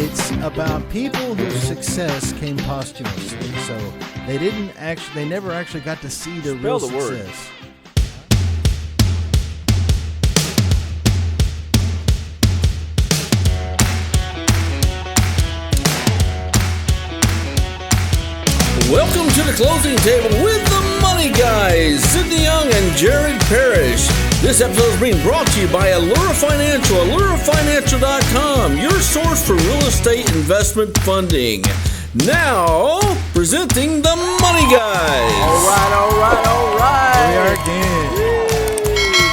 It's about people whose success came posthumously, so they never actually got to see their real success. Welcome to the closing table with the Money Guys, Sidney Young and Jared Parrish. This episode is being brought to you by Allura Financial, AlluraFinancial.com, your source for real estate investment funding. Now, presenting the Money Guys. All right. We are again.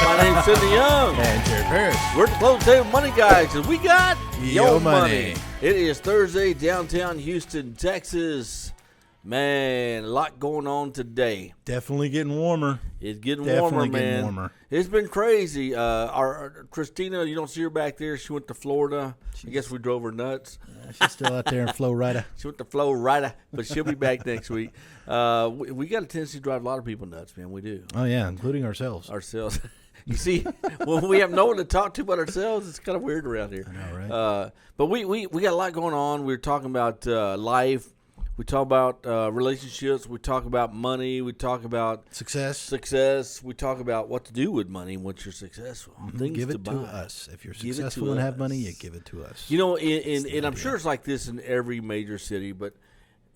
My name's Sidney Young. And Jared Parrish. We're the closing table Money Guys, and we got Yo money. It is Thursday, downtown Houston, Texas. Man, a lot going on today. Definitely getting warmer. It's getting Definitely warmer, getting man. warmer. It's been crazy. Our Christina, you don't see her back there. She went to Florida. I guess we drove her nuts. She's still out there in Florida. She went to Florida, but she'll be back next week. We got a tendency to drive a lot of people nuts, man. We do. Oh, yeah, including ourselves. You see, when we have no one to talk to but ourselves, it's kind of weird around here. I know, right? But we got a lot going on. We're talking about life. We talk about relationships. We talk about money. We talk about success. We talk about what to do with money once you're successful. Mm-hmm. Things give it to to buy. us. If you're successful and have money, you give it to us. You know, and I'm sure it's like this in every major city, but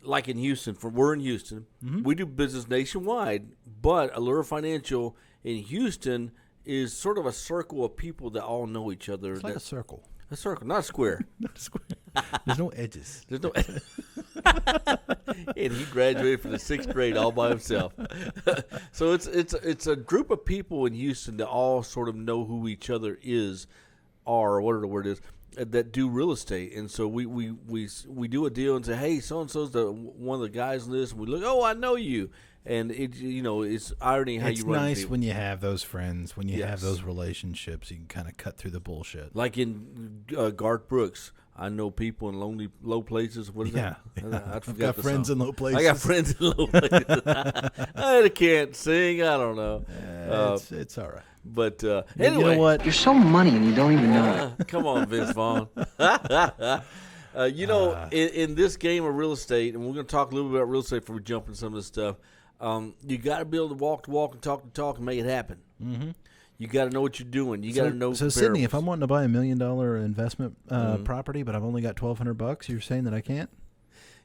like in Houston, we're in Houston. Mm-hmm. We do business nationwide, but Allura Financial in Houston is sort of a circle of people that all know each other. It's like a circle. A circle, not a square. Not a square. There's no edges. There's no. And he graduated from the 6th grade all by himself. So it's a group of people in Houston that all sort of know who each other are, whatever the word is, that do real estate. And so we do a deal and say, hey, so and so's one of the guys in this. And we look, oh, I know you. And it's irony how you run. It's nice people. when you have those friends, when you Yes. have those relationships, you can kind of cut through the bullshit. Like in Garth Brooks, I know people in lonely, low places. What is that? I've got friends in low places. I got friends in low places. I can't sing. I don't know. It's all right. But anyway. You know what? You're so money and you don't even know it. Come on, Vince Vaughn. In this game of real estate, and we're going to talk a little bit about real estate before we jump into some of this stuff, you got to be able to walk the walk and talk the talk and make it happen. Mm-hmm. You got to know what you're doing. You got to know. So, Sidney, if I'm wanting to buy $1 million investment property, but I've only got $1,200, you're saying that I can't?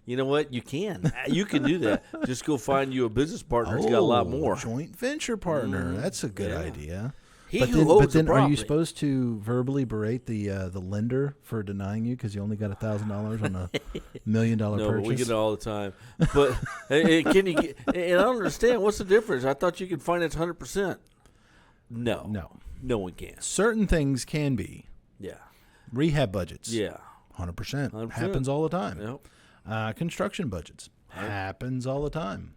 You know what? You can. You can do that. Just go find you a business partner who's got a lot more. Joint venture partner. That's a good idea. But then are you supposed to verbally berate the lender for denying you because you only got $1,000 on a $1 million purchase? No, we get it all the time. But can you get? And I don't understand. What's the difference? I thought you could finance 100%. No one can. Certain things can be. Yeah. Rehab budgets. Yeah. 100%. Happens all the time. Yep. Construction budgets. Happens all the time.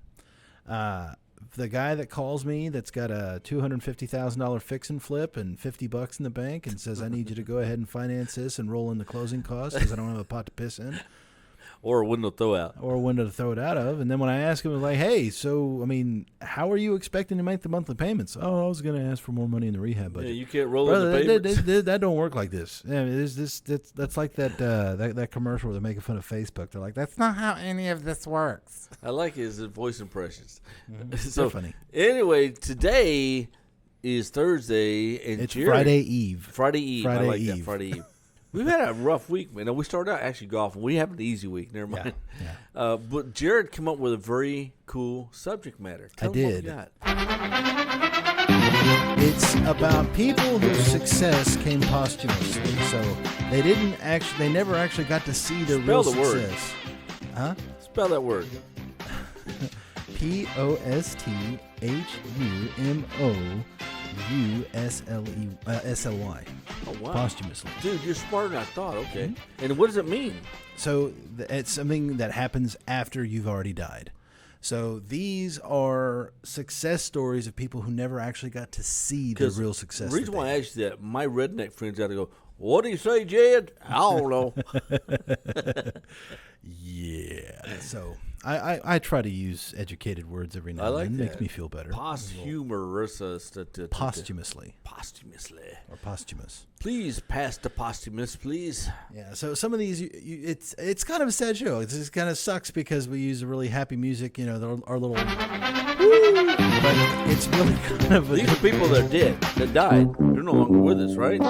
The guy that calls me that's got a $250,000 fix and flip and $50 in the bank and says, I need you to go ahead and finance this and roll in the closing costs because I don't have a pot to piss in. Or a window throw out. Or a window to throw it out of. And then when I ask him, I was like, hey, so, I mean, how are you expecting to make the monthly payments? Oh, I was going to ask for more money in the rehab budget. Yeah, you can't roll in the payments. That don't work like this. Yeah, that's like that commercial where they're making fun of Facebook. They're like, that's not how any of this works. I like his voice impressions. Mm-hmm. So funny. Anyway, today is Thursday. And it's Friday Eve. Friday Eve. I like that, Friday Eve. We've had a rough week, man. We started out actually golfing. We have an easy week. Never mind. Yeah. But Jared came up with a very cool subject matter. Tell him what you got. It's about people whose success came posthumously, so they never actually got to see their real success. Huh? Spell that word. Posthumously. Oh, wow. Posthumously. Dude, you're smarter than I thought. Okay. Mm-hmm. And what does it mean? So it's something that happens after you've already died. So these are success stories of people who never actually got to see the real success. The reason why I asked you that, my redneck friends out to go, what do you say, Jed? I don't know. Yeah. So I try to use educated words every now I and like then. It that. makes me feel better. Posthumously. Posthumously. Posthumously. Or posthumous. Please pass the posthumous, please. Yeah, so some of these, it's kind of a sad show. It just kind of sucks because we use really happy music, our little, but it's really kind of These are people that are dead, that died. They're no longer with us, right?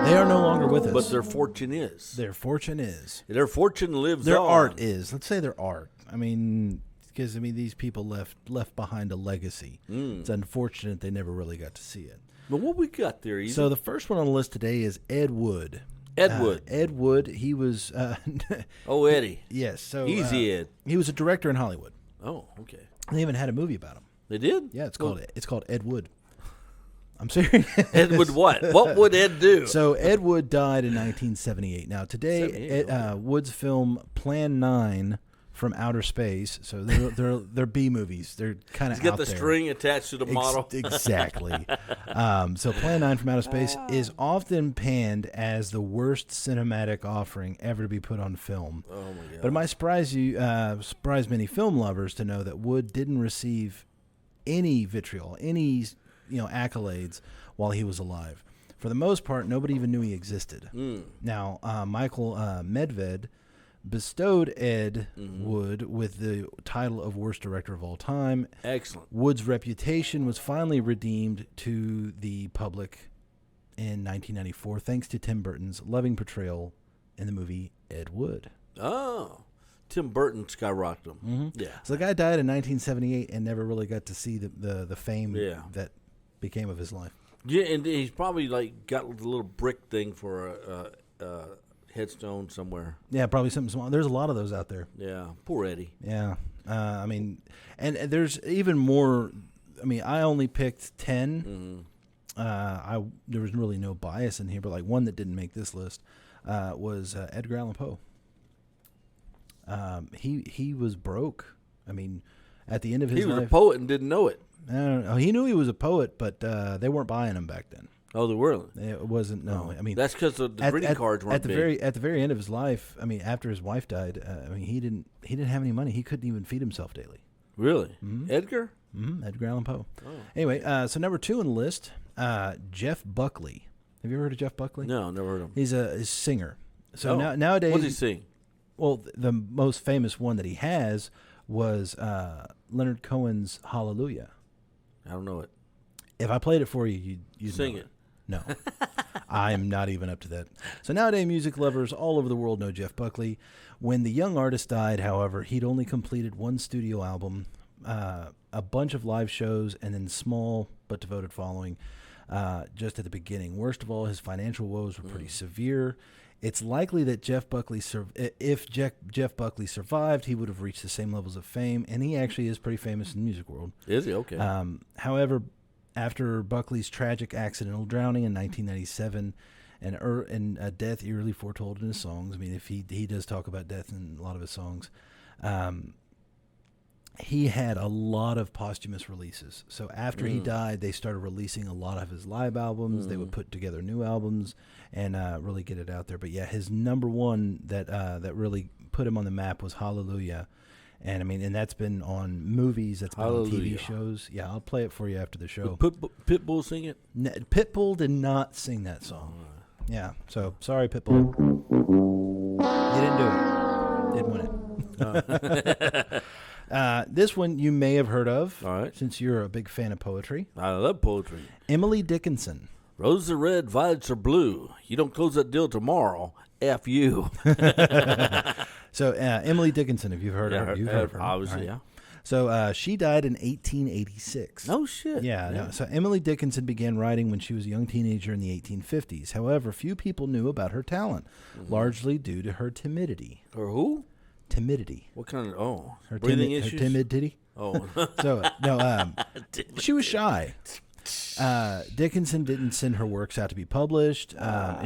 they are no longer with us. But their fortune is. Their fortune is. Their fortune lives Their on. art is. Let's say their art. Because these people left behind a legacy. It's unfortunate they never really got to see it. But what we got there, Easy? So the first one on the list today is Ed Wood. Ed Wood. Ed Wood. He was. Oh, Eddie. Yes. So Easy Ed. He was a director in Hollywood. Oh, okay. They even had a movie about him. They did? Yeah, it's called Ed Wood. I'm serious. Ed Wood what? What would Ed do? So Ed Wood died in 1978. Now today, Wood's film Plan 9 from Outer Space. So they're B movies. They're kind of He's got out the there. string attached to the model. Exactly. So Plan 9 from Outer Space is often panned as the worst cinematic offering ever to be put on film. Oh my God! But it might surprise many film lovers to know that Wood didn't receive any vitriol, any accolades while he was alive. For the most part, nobody even knew he existed. Now, Michael Medved bestowed Ed Wood with the title of worst director of all time. Excellent. Wood's reputation was finally redeemed to the public in 1994 thanks to Tim Burton's loving portrayal in the movie Ed Wood. Oh, Tim Burton skyrocketed him. Mm-hmm. Yeah. So the guy died in 1978 and never really got to see the fame that became of his life. Yeah, and he's probably got the little brick thing for a headstone somewhere. Yeah, probably something small. There's a lot of those out there. Yeah, poor Eddie. Yeah. And there's even more. I only picked 10. There was really no bias in here, but one that didn't make this list was Edgar Allan Poe. He was broke. At the end of his life, he was a poet and didn't know it. I don't know. He knew he was a poet, but they weren't buying him back then. Oh, they were. It wasn't. No, that's because the greeting cards weren't big. At the very end of his life. After his wife died, he didn't have any money. He couldn't even feed himself daily. Really, Edgar? Edgar Allan Poe. Oh. Anyway, so number 2 on the list, Jeff Buckley. Have you ever heard of Jeff Buckley? No, never heard of him. He's a singer. So nowadays, what does he sing? Well, the most famous one that he has was Leonard Cohen's Hallelujah. I don't know it. If I played it for you, you'd sing know it. No, I am not even up to that. So nowadays, music lovers all over the world know Jeff Buckley. When the young artist died, however, he'd only completed one studio album, a bunch of live shows, and then small but devoted following just at the beginning. Worst of all, his financial woes were pretty severe. It's likely that Jeff Buckley, if Jeff Buckley survived, he would have reached the same levels of fame, and he actually is pretty famous in the music world. Is he? Okay. However, after Buckley's tragic accidental drowning in 1997 and death eerily foretold in his songs, if he does talk about death in a lot of his songs, he had a lot of posthumous releases. So after he died, they started releasing a lot of his live albums. They would put together new albums and really get it out there. But yeah, his number one that really put him on the map was Hallelujah. And and that's been on movies, that's been on TV shows. Yeah, I'll play it for you after the show. Pitbull sing it? Pitbull did not sing that song. Yeah, so sorry, Pitbull. You didn't do it. Didn't win it. This one you may have heard of, all right, since you're a big fan of poetry. I love poetry. Emily Dickinson. Roses are red, violets are blue. You don't close that deal tomorrow, F you. So Emily Dickinson, if you've heard of her, you've heard of her. Obviously, right. Yeah. So she died in 1886. Oh, shit. Yeah. No, so Emily Dickinson began writing when she was a young teenager in the 1850s. However, few people knew about her talent, largely due to her timidity. Or who? Timidity. What kind of, her breathing issues? Her timidity. Oh. So, no, she was shy. Dickinson didn't send her works out to be published.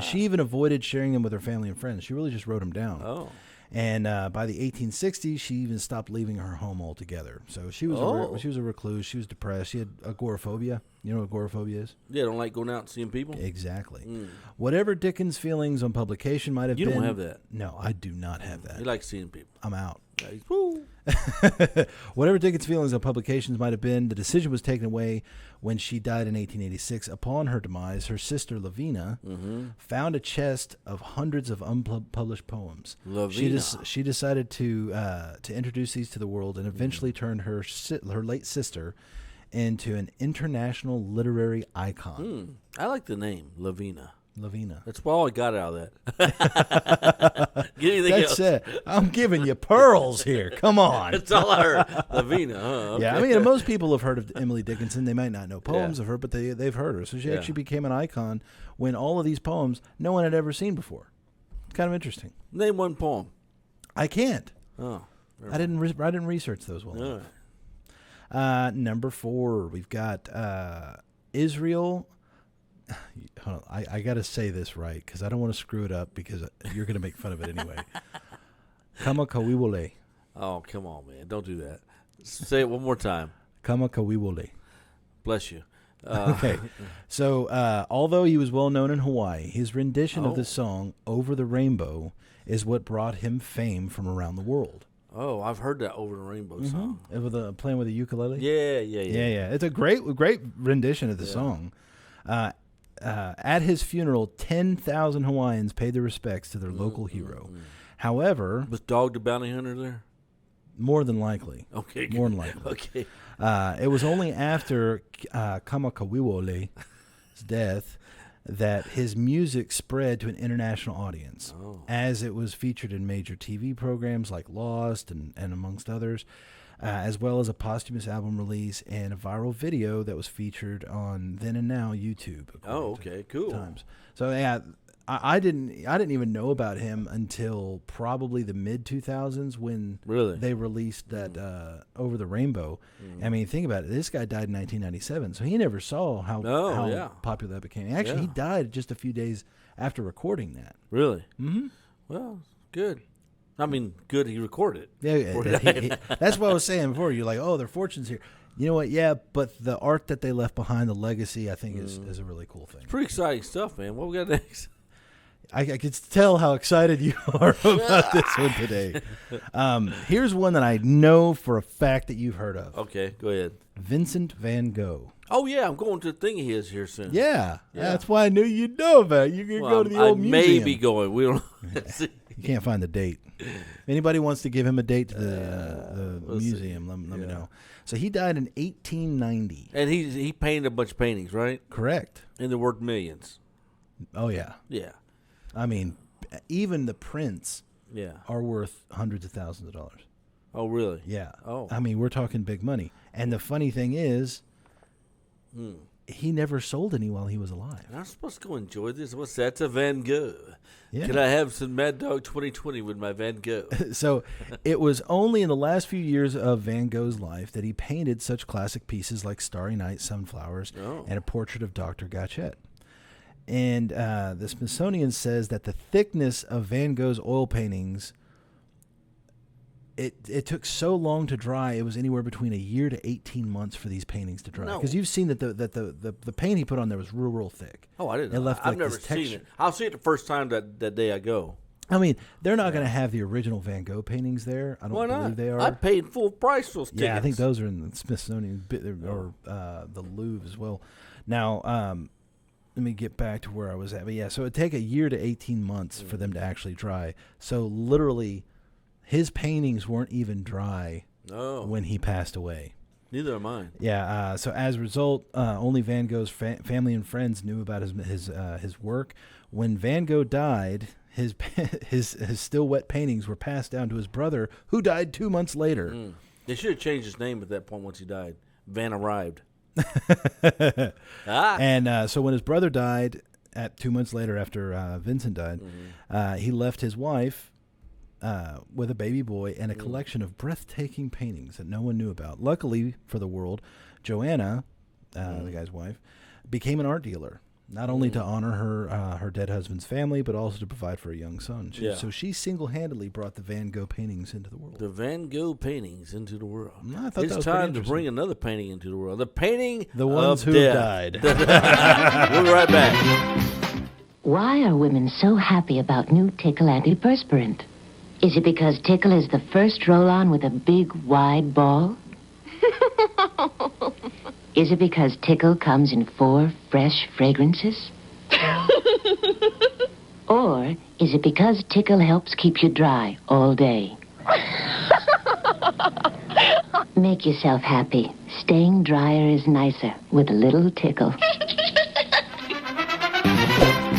She even avoided sharing them with her family and friends. She really just wrote them down. Oh. And by the 1860s, she even stopped leaving her home altogether. So she was a recluse. She was depressed. She had agoraphobia. You know what agoraphobia is? Yeah, don't like going out and seeing people. Exactly. Whatever Dickens' feelings on publication might have You been. don't have that. No, I do not have that. You like seeing people. I'm out. Woo. Whatever Dickens' feelings on publications might have been, the decision was taken away when she died in 1886. Upon her demise, her sister Lavina found a chest of hundreds of unpublished poems. She decided to introduce these to the world and eventually turned her late sister into an international literary icon. I like the name Lavina. That's all I got out of that. Get anything else? it. I'm giving you pearls here. Come on. That's all I heard. Lavina, huh? Okay. Yeah, I mean, most people have heard of Emily Dickinson. They might not know poems of her, but they've heard her. So she actually became an icon when all of these poems no one had ever seen before. It's kind of interesting. Name one poem. I can't. Oh. I didn't research those well enough. Number 4, we've got Israel. Hold on, I got to say this right because I don't want to screw it up because you're going to make fun of it anyway. Kamakawiwole. Oh, come on, man. Don't do that. Say it one more time. Kamakawiwole. Bless you. Okay. So, although he was well known in Hawaii, his rendition of the song Over the Rainbow is what brought him fame from around the world. Oh, I've heard that Over the Rainbow song. Playing with a ukulele? Yeah. It's a great rendition of the song. At his funeral, 10,000 Hawaiians paid their respects to their local hero. However... Was Dog the Bounty Hunter there? More than likely. Okay. More than likely. Okay. It was only after Kamakawiwole's death that his music spread to an international audience, as it was featured in major TV programs like Lost and amongst others, as well as a posthumous album release and a viral video that was featured on Then and Now YouTube. Oh, okay, cool. Times. So yeah, I didn't even know about him until probably the mid 2000s when they released that Over the Rainbow. I mean, think about it. This guy died in 1997, so he never saw how popular that became. Actually, he died just a few days after recording that. Really? Mm-hmm. Well, good. I mean, good he recorded it. Yeah, that's what I was saying before. You're like, oh, their fortune's here. You know what? Yeah, but the art that they left behind, the legacy, I think is a really cool thing. Pretty exciting stuff, man. What we got next? I could tell how excited you are about this one today. Here's one that I know for a fact that you've heard of. Okay, go ahead. Vincent van Gogh. Oh, yeah, I'm going to the thing he is here soon. Yeah, that's why I knew you'd know about it. You could go to the old museum. I may be going. We don't see. You can't find the date. If anybody wants to give him a date to the museum, let me know. So he died in 1890. And he painted a bunch of paintings, right? Correct. And they're worth millions. Oh, yeah. Yeah. I mean, even the prints are worth hundreds of thousands of dollars. Oh, really? Yeah. Oh. I mean, we're talking big money. And the funny thing is, he never sold any while he was alive. I'm supposed to go enjoy this. What's that? It's a Van Gogh. Yeah. Can I have some Mad Dog 2020 with my Van Gogh? So it was only in the last few years of Van Gogh's life that he painted such classic pieces like Starry Night, Sunflowers, and a portrait of Dr. Gachet. And the Smithsonian says that the thickness of Van Gogh's oil paintings, it took so long to dry. It was anywhere between a year to 18 months for these paintings to dry. Because you've seen that the paint he put on there was real thick. Oh, I didn't know. Left, I've never seen it. I'll see it the first time that day I go. I mean, they're not going to have the original Van Gogh paintings there. I don't believe they are. I paid full price for those tickets. Yeah, I think those are in the Smithsonian or the Louvre as well. Now, let me get back to where I was at. But yeah, so it'd take a year to 18 months for them to actually dry. So literally, his paintings weren't even dry when he passed away. Neither are mine. Yeah. So as a result, only Van Gogh's family and friends knew about his work. When Van Gogh died, his still wet paintings were passed down to his brother, who died 2 months later. They should have changed his name at that point once he died. Van arrived. And so when his brother died, 2 months later after Vincent died, he left his wife with a baby boy and a collection of breathtaking paintings that no one knew about. Luckily for the world, Joanna, the guy's wife, became an art dealer. not only to honor her dead husband's family, but also to provide for a young son. So she single-handedly brought the Van Gogh paintings into the world. The Van Gogh paintings into the world. I thought It's that was time pretty to bring another painting into the world. The painting the ones of who death. died. We'll be right back. Why are women so happy about new Tickle antiperspirant? Is it because Tickle is the first roll-on with a big, wide ball? Is it because Tickle comes in 4 fresh fragrances? Or is it because Tickle helps keep you dry all day? Make yourself happy. Staying drier is nicer with a little Tickle.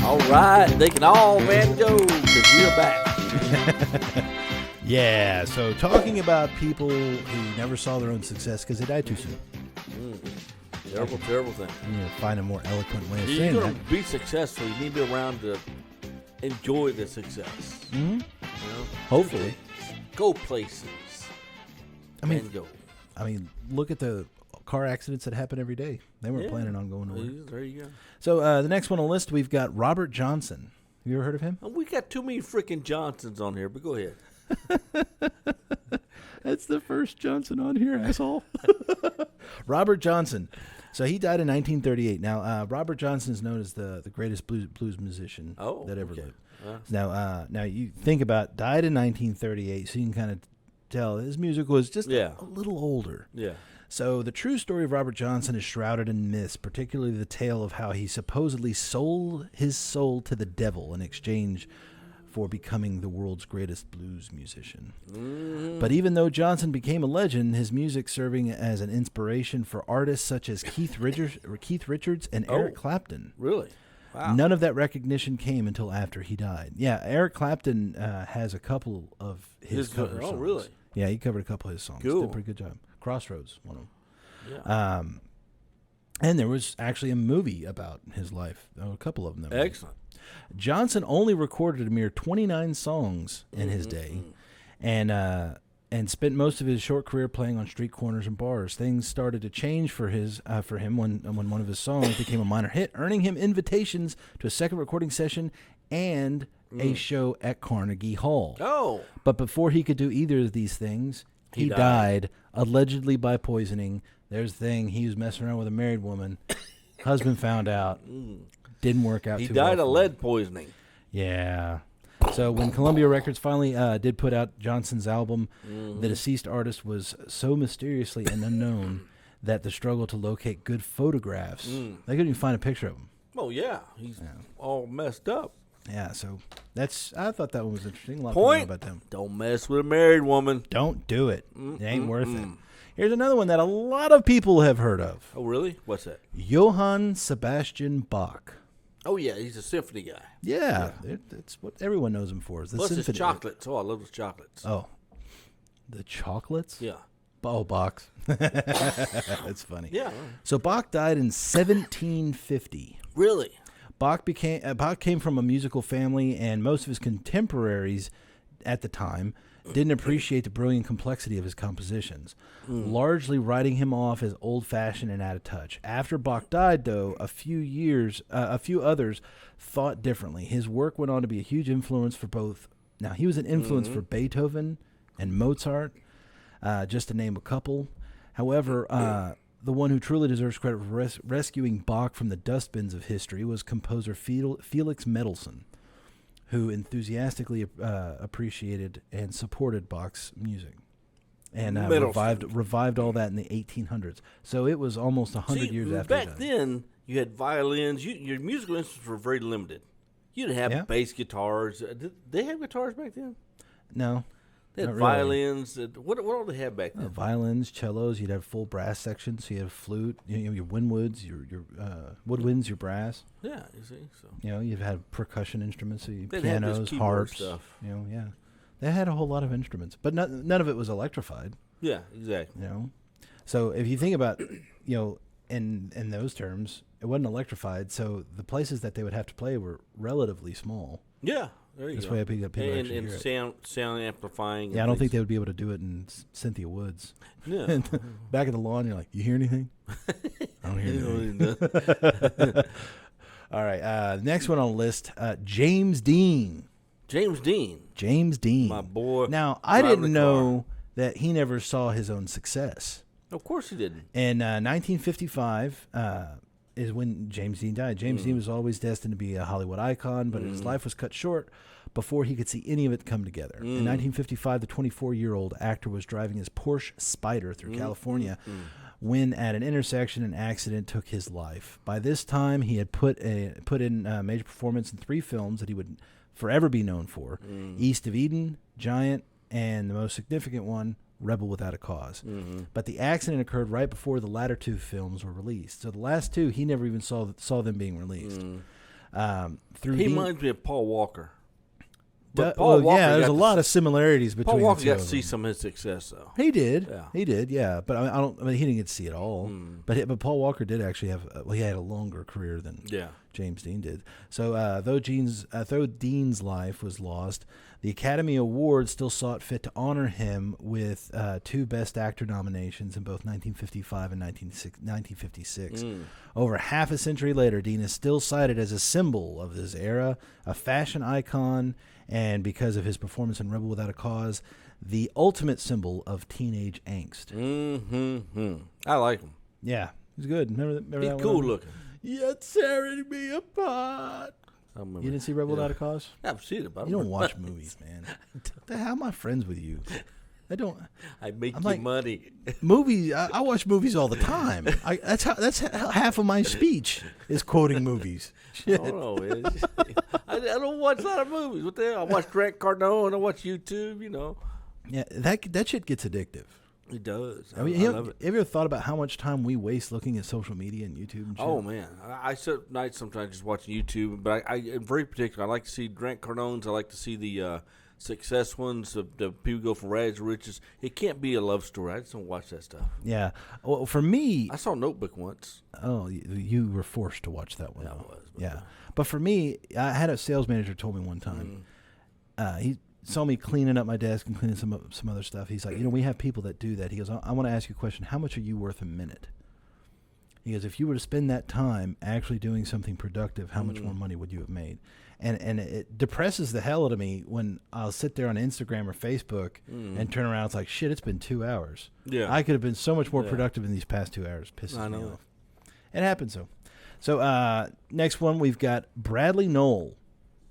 All right, they can all Van Gogh because we're back. Yeah, so talking about people who never saw their own success because they died too soon. Terrible, terrible thing. You need to find a more eloquent way of You're saying going that. to be successful. You need to be around to enjoy the success. Mm-hmm. You know? Hopefully. Go places. Van Gogh. I mean, look at the car accidents that happen every day. They weren't Yeah. planning on going nowhere. There you go. So the next one on the list, we've got Robert Johnson. Have you ever heard of him? We got too many freaking Johnsons on here, but go ahead. That's the first Johnson on here, asshole. Robert Johnson. So he died in 1938. Now, Robert Johnson is known as the greatest blues musician that ever lived. Now you think about died in 1938, so you can kind of tell his music was just a little older. Yeah. So the true story of Robert Johnson is shrouded in myths, particularly the tale of how he supposedly sold his soul to the devil in exchange for becoming the world's greatest blues musician. Mm-hmm. But even though Johnson became a legend, his music serving as an inspiration for artists such as Keith Richards and Eric Clapton. Really? Wow. None of that recognition came until after he died. Yeah, Eric Clapton has a couple of his cover songs. Oh, really? Yeah, he covered a couple of his songs. Cool. Did a pretty good job. Crossroads, one of them. Yeah. And there was actually a movie about his life. A couple of them. Excellent. Johnson only recorded a mere 29 songs in his day, and spent most of his short career playing on street corners and bars. Things started to change for him when one of his songs became a minor hit, earning him invitations to a second recording session and a show at Carnegie Hall. Oh. But before he could do either of these things, he died, allegedly by poisoning. There's the thing. He was messing around with a married woman. Husband found out. Didn't work out He too well. died of lead poisoning. Yeah. So when Columbia Records finally did put out Johnson's album, the deceased artist was so mysteriously and unknown that the struggle to locate good photographs, they couldn't even find a picture of him. Oh, yeah. He's all messed up. Yeah, so I thought that one was interesting. A lot of people know about them. Don't mess with a married woman. Don't do it. It ain't worth it. Here's another one that a lot of people have heard of. Oh, really? What's that? Johann Sebastian Bach. Oh, yeah. He's a symphony guy. Yeah. It's what everyone knows him for. Is the Plus his symphony. chocolates. Oh, I love his chocolates. Oh. The chocolates? Yeah. Oh, Bach. That's funny. Yeah. So Bach died in 1750. Really? Bach came from a musical family, and most of his contemporaries at the time didn't appreciate the brilliant complexity of his compositions, largely writing him off as old-fashioned and out of touch. After Bach died, though, a few others thought differently. His work went on to be a huge influence for both. Now, he was an influence for Beethoven and Mozart, just to name a couple. However, the one who truly deserves credit for rescuing Bach from the dustbins of history was composer Felix Mendelssohn, who enthusiastically appreciated and supported Bach's music, and revived all that in the 1800s. So it was almost 100 years after. Back then, you had violins. Your musical instruments were very limited. You didn't have bass guitars. Did they have guitars back then? No. They had Not really. violins. What all did they have back then? Violins, cellos. You'd have full brass sections. So you have flute. Your windwoods, your woodwinds, your brass. Yeah, you see. So You've had percussion instruments, so they'd have this pianos, keyboard harps. stuff. Yeah. They had a whole lot of instruments, but none of it was electrified. Yeah, exactly. So if you think about, in those terms, it wasn't electrified. So the places that they would have to play were relatively small. Yeah. There you This go. way people actually and hear it. sound amplifying. Yeah, I don't think they would be able to do it in Cynthia Woods. Yeah. Back at the lawn, you're like, you hear anything? I don't hear anything. All right. Next one on the list, James Dean. James Dean. James Dean. My boy. Now, I didn't know that he never saw his own success. Of course he didn't. In 1955 is when James Dean died. James Dean was always destined to be a Hollywood icon, but his life was cut short before he could see any of it come together. In 1955, the 24-year-old actor was driving his Porsche Spider through California when at an intersection an accident took his life. By this time, he had put in a major performance in 3 films that he would forever be known for: East of Eden, Giant, and the most significant one, Rebel Without a Cause. But the accident occurred right before the latter 2 films were released. So the last 2, he never even saw them being released. He reminds me of Paul Walker. But there's a lot of similarities between Paul Walker the two got to of see them. some of his success, though. He did. Yeah. He did, yeah. But I mean, he didn't get to see it all. But Paul Walker did actually have, he had a longer career than James Dean did. So though Dean's life was lost, the Academy Awards still sought fit to honor him with 2 Best Actor nominations in both 1955 and 1956. Over half a century later, Dean is still cited as a symbol of this era, a fashion icon, and because of his performance in Rebel Without a Cause, the ultimate symbol of teenage angst. I like him. Yeah, he's good. Remember He's that cool one? looking. You're tearing me apart. You didn't see Rebel Without a Cause? I've seen it, but You don't watch movies, man. How am I friends with you? I don't. I make I'm you like- money. Movies. I watch movies all the time. That's half of my speech is quoting movies. Shit. I don't know, man. I don't watch a lot of movies. What the hell? I watch Grant Cardone. I watch YouTube. You know, Yeah, that shit gets addictive. it does. I mean, I love it. have you ever thought about how much time we waste looking at social media and YouTube and shit? Oh man, I sit at night sometimes just watching YouTube, but I am very particular. I like to see Grant Cardone's. I like to see the success ones. The people go from rags to riches. It can't be a love story. I just don't watch that stuff. Yeah. Well, for me, I saw Notebook once. oh, you were forced to watch that one. Yeah, I though. was, but- Yeah. But for me, I had a sales manager told me one time. He saw me cleaning up my desk and cleaning some other stuff. He's like, we have people that do that. He goes, I want to ask you a question. How much are you worth a minute? He goes, if you were to spend that time actually doing something productive, how much more money would you have made? And it depresses the hell out of me when I'll sit there on Instagram or Facebook and turn around. It's like, shit, it's been 2 hours. Yeah. I could have been so much more productive in these past 2 hours. Pisses I me know. off. It happens, though. So next one, we've got Bradley Knoll.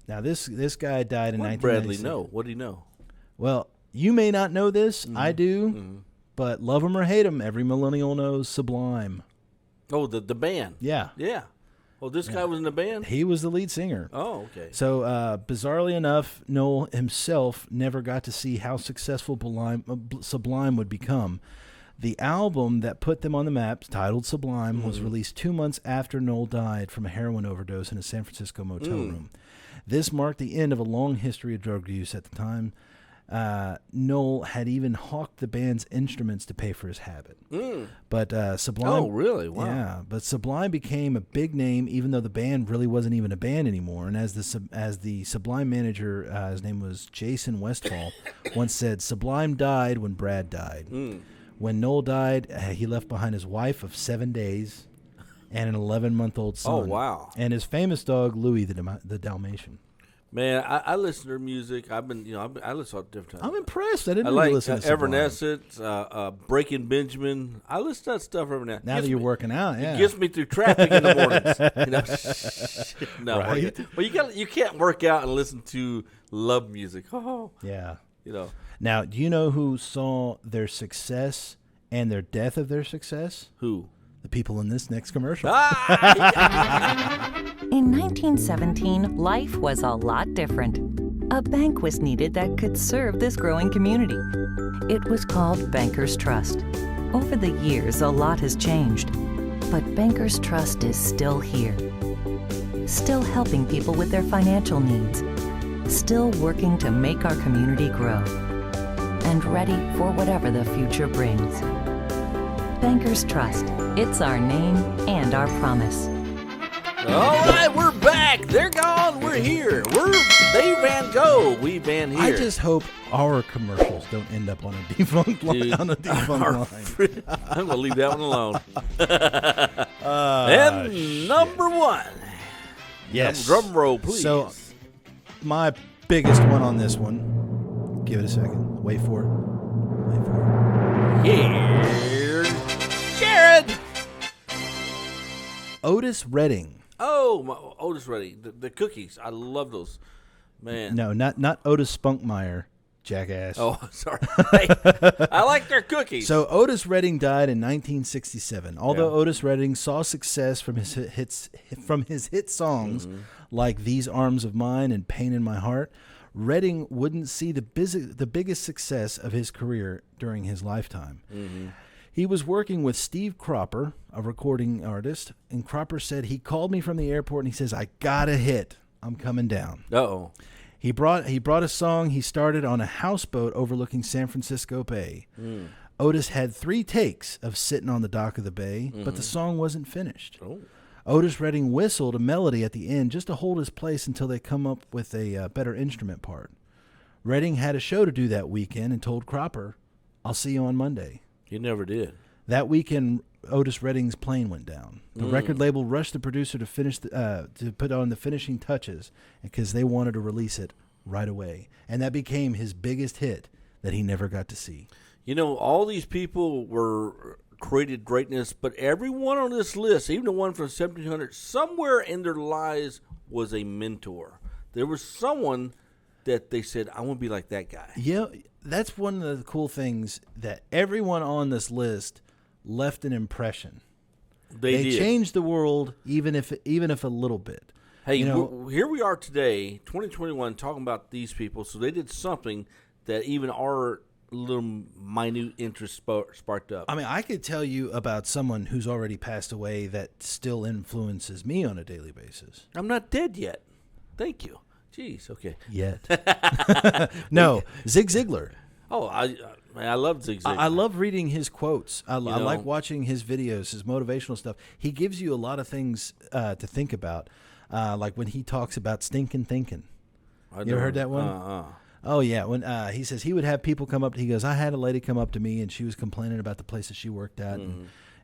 Now, this guy died in What 1996. Bradley know? What do you know? Well, you may not know this. I do. But love him or hate him, every millennial knows Sublime. Oh, the band. Yeah. Yeah. Oh, this guy was in the band? He was the lead singer. Oh, okay. So, bizarrely enough, Knoll himself never got to see how successful Sublime would become. The album that put them on the map, titled Sublime, was released 2 months after Knoll died from a heroin overdose in a San Francisco motel room. This marked the end of a long history of drug use at the time. Knoll had even hawked the band's instruments to pay for his habit. But Sublime... Oh, really? Wow. Yeah, but Sublime became a big name, even though the band really wasn't even a band anymore. And as the Sublime manager, his name was Jason Westfall, once said, Sublime died when Brad died. When Knoll died, he left behind his wife of 7 days and an 11-month-old son. Oh, wow. And his famous dog, Louis the Dalmatian. Man, I listen to their music. I listen to different times. I'm impressed. I didn't I really like listen to Sublime. Evanescence, Breaking Benjamin. I listen to that stuff every now. Now that you're working out, yeah. It gets me through traffic in the mornings. No, Right? Well, you can't work out and listen to love music. Oh, Yeah. you know Now, do you know who saw their success and their death of their success? who? The people in this next commercial. In 1917, life was a lot different. A bank was needed that could serve this growing community. It was called Bankers Trust. Over the years, a lot has changed, but Bankers Trust is still here. Still helping people with their financial needs. Still working to make our community grow. And ready for whatever the future brings. Bankers Trust. It's our name and our promise. All right, we're back. They're gone. We're here. They Van Gogh. We Van here. I just hope our commercials don't end up on a defunct line. Dude, On a defunct line. I'm gonna leave that one alone. And number one. Yes. Drum roll, please. So, my biggest one on this one. Give it a second. Wait for it. Here's Jared. Otis Redding. Oh, Otis Redding. The cookies. I love those. Man. No, not Otis Spunkmeyer, jackass. Oh, sorry. Hey, I like their cookies. So Otis Redding died in 1967. Although Otis Redding saw success from his hit songs like "These Arms of Mine" and "Pain in My Heart," Redding wouldn't see the biggest success of his career during his lifetime. Mm-hmm. He was working with Steve Cropper, a recording artist, and Cropper said, he called me from the airport and he says, "I got a hit. I'm coming down." Uh-oh. He brought a song he started on a houseboat overlooking San Francisco Bay. Mm. Otis had 3 takes of sitting on the dock of the bay, but the song wasn't finished. Oh. Otis Redding whistled a melody at the end just to hold his place until they come up with a better instrument part. Redding had a show to do that weekend and told Cropper, "I'll see you on Monday." He never did. That weekend, Otis Redding's plane went down. The record label rushed the producer to finish to put on the finishing touches because they wanted to release it right away. And that became his biggest hit that he never got to see. You know, all these people were created greatness, but everyone on this list, even the one from 1700, somewhere in their lives was a mentor. There was someone that they said, "I want to be like that guy." Yeah, that's one of the cool things, that everyone on this list left an impression. They did. changed the world, even if a little bit. Hey, you know, here we are today, 2021, talking about these people. So they did something that even our little minute interest sparked up. I mean, I could tell you about someone who's already passed away that still influences me on a daily basis. I'm not dead yet. Thank you. Jeez, okay. Yet. No, Zig Ziglar. Oh, I love Zig Ziglar. I love reading his quotes. I like watching his videos, his motivational stuff. He gives you a lot of things to think about, like when he talks about stinking thinking. You ever heard that one? Oh, yeah. When he says he would have people come up, he goes, "I had a lady come up to me, and she was complaining about the place that she worked at,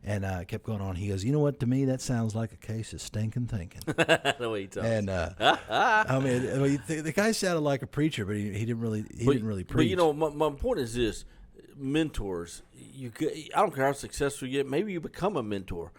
and kept going on." He goes, "You know what? To me, that sounds like a case of stinking thinking." The way he talks. And I mean, the guy sounded like a preacher, but he didn't really preach. But you know, my point is this: mentors. I don't care how successful you get. Maybe you become a mentor.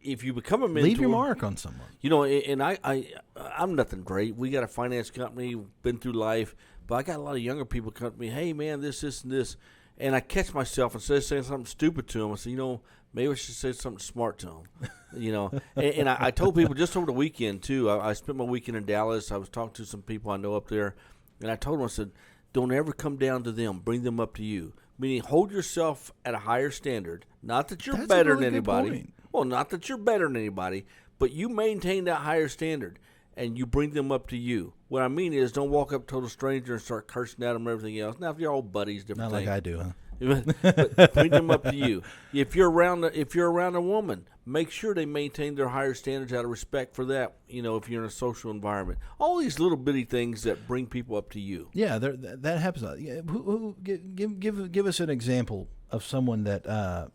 If you become a mentor, leave your mark on someone. You know, and I'm nothing great. We got a finance company, been through life, but I got a lot of younger people come to me. "Hey, man, this, and this," and I catch myself instead of saying something stupid to them. I say, you know, maybe I should say something smart to them. You know, and I told people just over the weekend too. I spent my weekend in Dallas. I was talking to some people I know up there, and I told them, I said, "Don't ever come down to them. Bring them up to you." Meaning, hold yourself at a higher standard. Not that you're better than anybody. Well, not that you're better than anybody, but you maintain that higher standard, and you bring them up to you. What I mean is, don't walk up to a stranger and start cursing at them and everything else. Now, if you're all buddies, different Not thing. like I do, huh? But bring them up to you. If you're around a woman, make sure they maintain their higher standards out of respect for that. You know, if you're in a social environment, all these little bitty things that bring people up to you. Yeah, that happens. Give us an example of someone that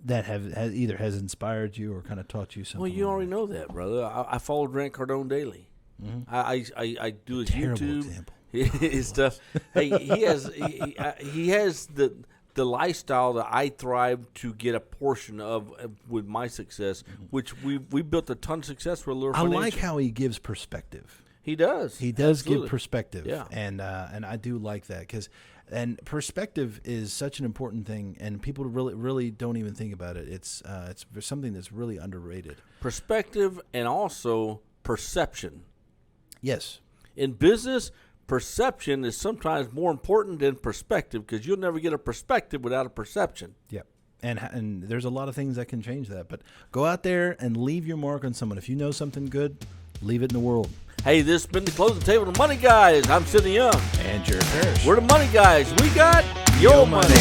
has inspired you or kind of taught you something. Well, you already know that, brother. I follow Grant Cardone daily. Mm-hmm. I do his Terrible YouTube. Example. His stuff. Hey, he has the lifestyle that I thrive to get a portion of with my success, which we built a ton of success for a little. I like how he gives perspective. He does. He does Absolutely. give perspective. Yeah. And I do like that and perspective is such an important thing, and people really don't even think about it. It's something that's really underrated. Perspective and also perception. Yes. In business, perception is sometimes more important than perspective because you'll never get a perspective without a perception. Yep. And there's a lot of things that can change that. But go out there and leave your mark on someone. If you know something good, leave it in the world. Hey, this has been the Closing Table of Money Guys. I'm Sidney Young. And Jared Parrish. We're the Money Guys. We got your money.